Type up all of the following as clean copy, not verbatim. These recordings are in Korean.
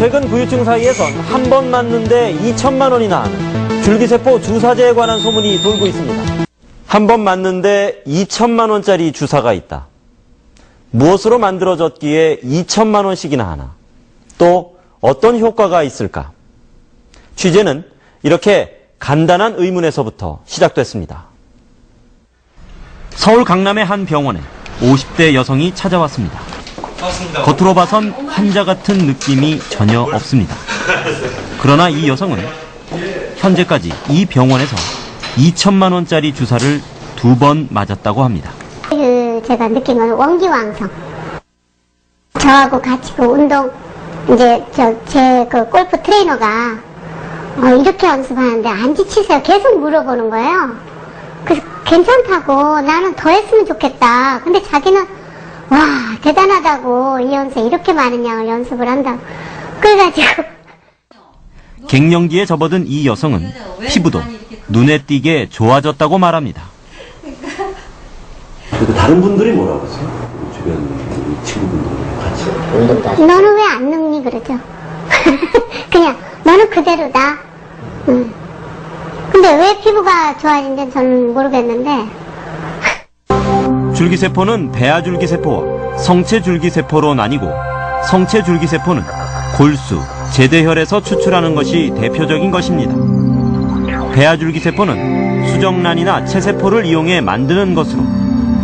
최근 부유층 사이에선 한 번 맞는데 2천만 원이나 하는 줄기세포 주사제에 관한 소문이 돌고 있습니다. 한 번 맞는데 2천만 원짜리 주사가 있다. 무엇으로 만들어졌기에 2천만 원씩이나 하나? 또 어떤 효과가 있을까? 취재는 이렇게 간단한 의문에서부터 시작됐습니다. 서울 강남의 한 병원에 50대 여성이 찾아왔습니다. 겉으로 봐선 환자 같은 느낌이 전혀 없습니다. 그러나 이 여성은 현재까지 이 병원에서 2천만 원짜리 주사를 2번 맞았다고 합니다. 제가 느낀 원기왕성. 저하고 같이 운동, 이제 제 골프 트레이너가 이렇게 연습하는데 안 지치세요? 계속 물어보는 거예요. 그래서 괜찮다고, 나는 더 했으면 좋겠다. 근데 자기는 와, 대단하다고, 이 연습 이렇게 많은 양을 연습을 한다고. 그래가지고 갱년기에 접어든 이 여성은 피부도 눈에 띄게 좋아졌다고 말합니다. 그리고 다른 분들이 뭐라고 하세요? 주변 친구분들 같이. 너는 왜 안 늙니 그러죠. 그냥 너는 그대로다. 근데 왜 피부가 좋아진지는 저는 모르겠는데. 줄기세포는 배아줄기세포와 성체줄기세포로 나뉘고, 성체줄기세포는 골수, 제대혈에서 추출하는 것이 대표적인 것입니다. 배아줄기세포는 수정란이나 체세포를 이용해 만드는 것으로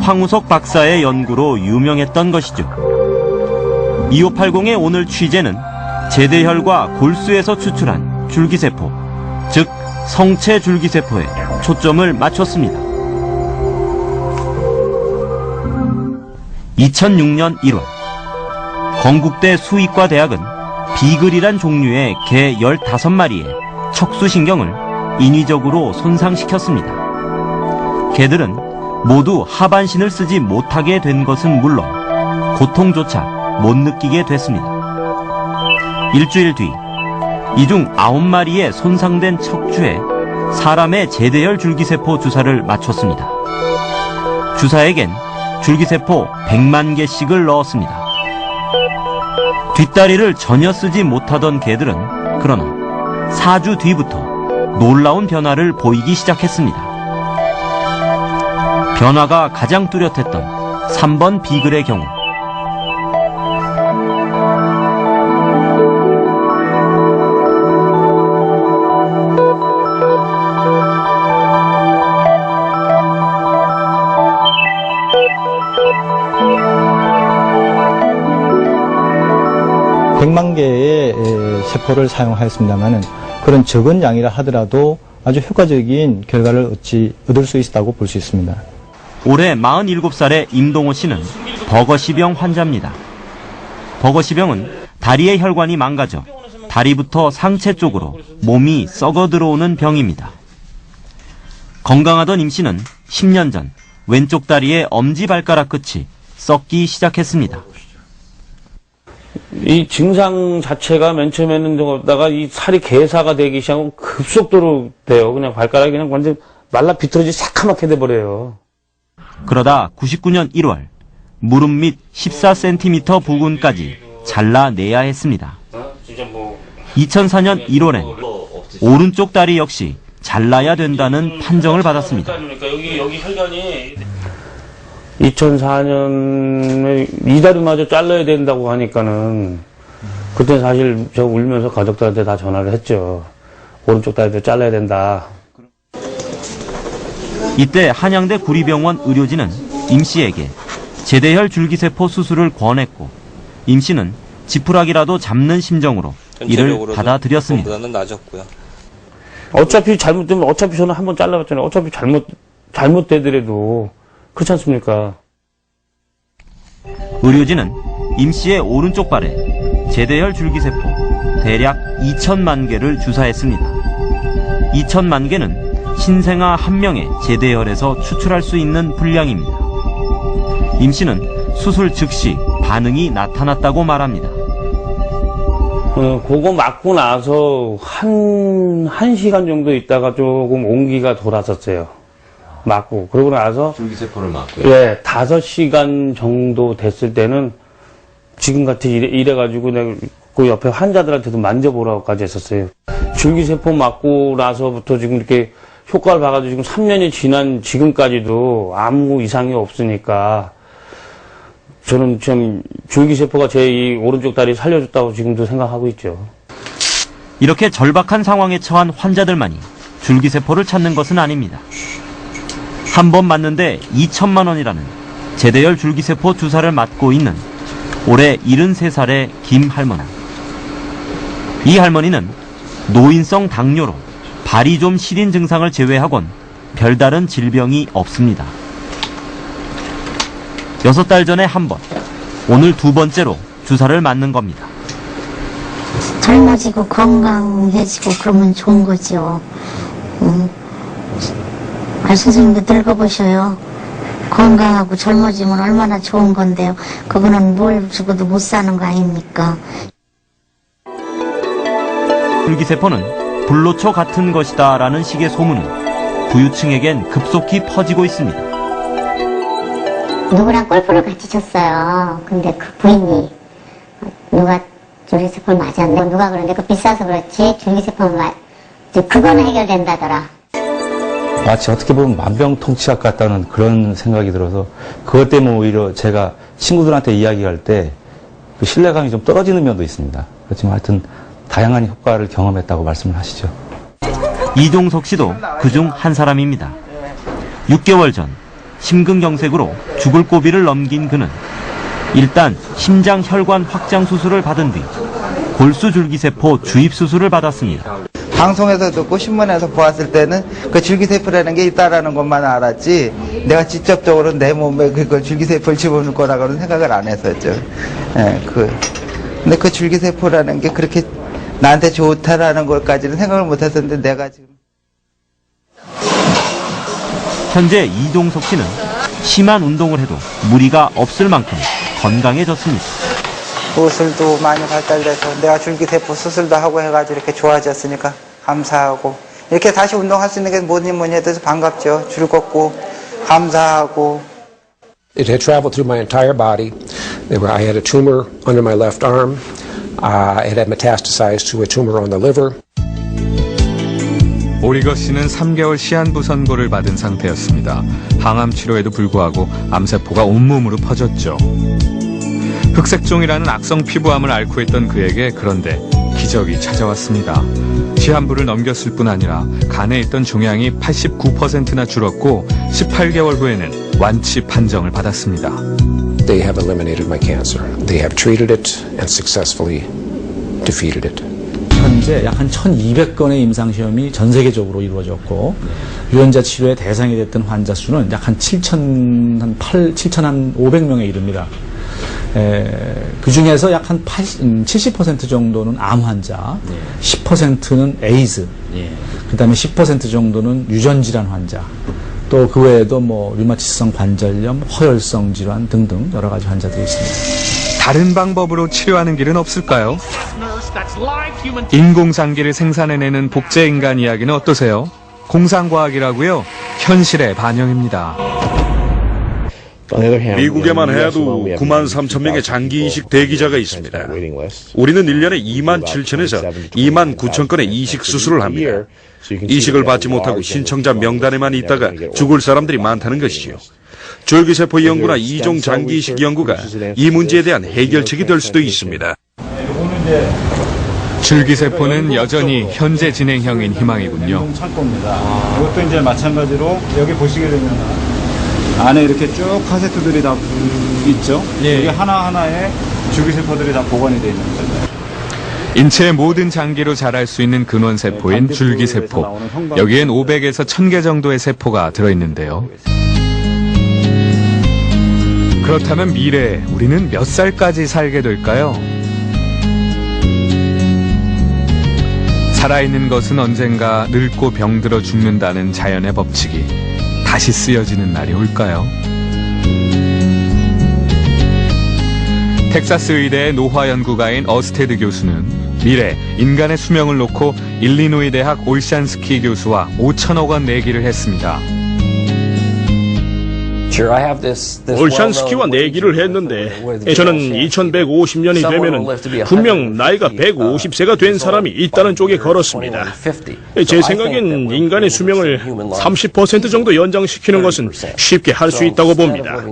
황우석 박사의 연구로 유명했던 것이죠. 2580의 오늘 취재는 제대혈과 골수에서 추출한 줄기세포, 즉 성체줄기세포에 초점을 맞췄습니다. 2006년 1월, 건국대 수의과대학은 비글이란 종류의 개 15마리의 척수신경을 인위적으로 손상시켰습니다. 개들은 모두 하반신을 쓰지 못하게 된 것은 물론 고통조차 못 느끼게 됐습니다. 일주일 뒤, 이 중 9마리의 손상된 척추에 사람의 제대혈 줄기세포 주사를 맞췄습니다. 주사에겐 줄기세포 100만 개씩을 넣었습니다. 뒷다리를 전혀 쓰지 못하던 개들은 그러나 4주 뒤부터 놀라운 변화를 보이기 시작했습니다. 변화가 가장 뚜렷했던 3번 비글의 경우, (100만) 개의 세포를 사용하였습니다만 그런 적은 양이라 하더라도 아주 효과적인 결과를 얻을 수 있다고 볼 수 있습니다. 올해 47살의 임동호 씨는 버거시병 환자입니다. 버거시병은 다리의 혈관이 망가져 다리부터 상체 쪽으로 몸이 썩어 들어오는 병입니다. 건강하던 임 씨는 10년 전 왼쪽 다리의 엄지발가락 끝이 썩기 시작했습니다. 이 증상 자체가 맨 처음에는 다가 이 살이 괴사가 되기 시작하고 급속도로 돼요. 그냥 발가락이 그냥 완전 말라 비틀어지 새카맣게 돼버려요. 그러다 99년 1월 무릎 밑 14cm 부근까지 잘라내야 했습니다. 2004년 1월엔 오른쪽 다리 역시 잘라야 된다는 판정을 받았습니다. 여기 혈관이 2004년에 이 다리마저 잘라야 된다고 하니까는 그때 사실 저 울면서 가족들한테 다 전화를 했죠. 오른쪽 다리도 잘라야 된다. 이때 한양대 구리병원 의료진은 임 씨에게 제대혈 줄기세포 수술을 권했고, 임 씨는 지푸라기라도 잡는 심정으로 이를 받아들였습니다. 보다는 낮았고요. 어차피 잘못되면 어차피 저는 한번 잘라봤잖아요. 어차피 잘못되더라도 그렇지 않습니까? 의료진은 임 씨의 오른쪽 발에 제대혈 줄기세포 대략 2천만 개를 주사했습니다. 2천만 개는 신생아 1명의 제대혈에서 추출할 수 있는 분량입니다. 임 씨는 수술 즉시 반응이 나타났다고 말합니다. 그거 맞고 나서 한 시간 정도 있다가 조금 온기가 돌았었어요. 맞고. 그러고 나서. 줄기세포를 맞고요. 예, 5시간 정도 됐을 때는 지금같이 이래가지고 내가 그 옆에 환자들한테도 만져보라고까지 했었어요. 줄기세포 맞고 나서부터 지금 이렇게 효과를 봐가지고 지금 3년이 지난 지금까지도 아무 이상이 없으니까 저는 참 줄기세포가 제 이 오른쪽 다리 살려줬다고 지금도 생각하고 있죠. 이렇게 절박한 상황에 처한 환자들만이 줄기세포를 찾는 것은 아닙니다. 한 번 맞는데 2천만 원이라는 제대열 줄기세포 주사를 맞고 있는 올해 73살의 김 할머니. 이 할머니는 노인성 당뇨로 발이 좀 시린 증상을 제외하곤 별다른 질병이 없습니다. 6달 전에 한 번, 오늘 2번째로 주사를 맞는 겁니다. 젊어지고 건강해지고 그러면 좋은 거죠. 선생님도 늙어보셔요. 건강하고 젊어지면 얼마나 좋은 건데요. 그거는 뭘 주고도 못 사는 거 아닙니까? 줄기세포는 불로초 같은 것이다 라는 식의 소문은 부유층에겐 급속히 퍼지고 있습니다. 누구랑 골프를 같이 쳤어요. 근데 그 부인이 누가 줄기세포를 맞았네. 누가 그러는데 그 비싸서 그렇지 줄기세포는 그거는 해결된다더라. 마치 어떻게 보면 만병통치약 같다는 그런 생각이 들어서 그것 때문에 오히려 제가 친구들한테 이야기할 때 그 신뢰감이 좀 떨어지는 면도 있습니다. 그렇지만 하여튼 다양한 효과를 경험했다고 말씀을 하시죠. 이종석 씨도 그중 한 사람입니다. 6개월 전 심근경색으로 죽을 고비를 넘긴 그는 일단 심장 혈관 확장 수술을 받은 뒤 골수줄기세포 주입 수술을 받았습니다. 방송에서 듣고 신문에서 보았을 때는 그 줄기세포라는 게 있다라는 것만 알았지 내가 직접적으로 내 몸에 그걸 줄기세포를 집어넣을 거라고는 생각을 안 했었죠. 근데 그 줄기세포라는 게 그렇게 나한테 좋다라는 것까지는 생각을 못 했었는데 내가 지금 현재 이종석 씨는 심한 운동을 해도 무리가 없을 만큼 건강해졌습니다. 수술도 많이 발달돼서 내가 줄기세포 수술도 하고 해가지고 이렇게 좋아졌으니까 감사하고 이렇게 다시 운동할 수 있는 게 뭐니 해도 반갑죠. 즐겁고 감사하고. It had traveled through my entire body. I had a tumor under my left arm. It had metastasized to a tumor on the liver. 오리거 씨는 3개월 시한부 선고를 받은 상태였습니다. 항암 치료에도 불구하고 암세포가 온몸으로 퍼졌죠. 흑색종이라는 악성 피부암을 앓고 있던 그에게 그런데 기적이 찾아왔습니다. 시한부를 넘겼을 뿐 아니라 간에 있던 종양이 89%나 줄었고 18개월 후에는 완치 판정을 받았습니다. They have eliminated my cancer. They have treated it and successfully defeated it. 현재 약 한 1200건의 임상시험이 전 세계적으로 이루어졌고 유전자 치료의 대상이 됐던 환자 수는 약 한 7,500명에 이릅니다. 그 중에서 약 한 70% 정도는 암 환자, 10%는 에이즈, 그 다음에 10% 정도는 유전질환 환자, 또 그 외에도 뭐 류마티스성 관절염, 허혈성 질환 등등 여러 가지 환자들이 있습니다. 다른 방법으로 치료하는 길은 없을까요? 인공장기를 생산해내는 복제인간 이야기는 어떠세요? 공상과학이라고요? 현실의 반영입니다. 미국에만 해도 9만 3천 명의 장기 이식 대기자가 있습니다. 우리는 1년에 2만 7천에서 2만 9천 건의 이식 수술을 합니다. 이식을 받지 못하고 신청자 명단에만 있다가 죽을 사람들이 많다는 것이지요. 줄기세포 연구나 이종 장기 이식 연구가 이 문제에 대한 해결책이 될 수도 있습니다. 줄기세포는 여전히 현재 진행형인 희망이군요. 창고입니다. 이것도 이제 마찬가지로 여기 보시게 되면 안에 이렇게 쭉 카세트들이 다 있죠. 여기 하나하나에 줄기세포들이 다 보관이 되어 있는 거죠. 인체의 모든 장기로 자랄 수 있는 근원세포인 줄기세포. 여기엔 500에서 1000개 정도의 세포가 들어있는데요. 그렇다면 미래에 우리는 몇 살까지 살게 될까요? 살아있는 것은 언젠가 늙고 병들어 죽는다는 자연의 법칙이 다시 쓰여지는 날이 올까요? 텍사스 의대의 노화 연구가인 어스테드 교수는 미래 인간의 수명을 놓고 일리노이 대학 올샨스키 교수와 5천억 원 내기를 했습니다. 올샨스키와 내기를 했는데 저는 2150년이 되면은 분명 나이가 150세가 된 사람이 있다는 쪽에 걸었습니다. 제 생각엔 인간의 수명을 30% 정도 연장시키는 것은 쉽게 할 수 있다고 봅니다.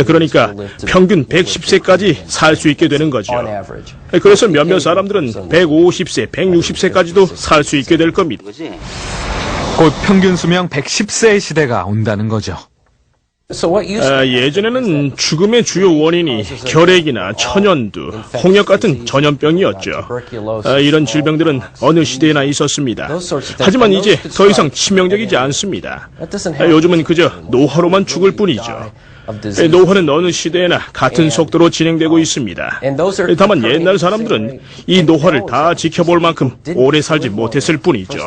그러니까 평균 110세까지 살 수 있게 되는 거죠. 그래서 몇몇 사람들은 150세, 160세까지도 살 수 있게 될 겁니다. 곧 평균 수명 110세의 시대가 온다는 거죠. 예전에는 죽음의 주요 원인이 결핵이나 천연두, 홍역 같은 전염병이었죠. 이런 질병들은 어느 시대에나 있었습니다. 하지만 이제 더 이상 치명적이지 않습니다. 요즘은 그저 노화로만 죽을 뿐이죠. 노화는 어느 시대에나 같은 속도로 진행되고 있습니다. 다만 옛날 사람들은 이 노화를 다 지켜볼 만큼 오래 살지 못했을 뿐이죠.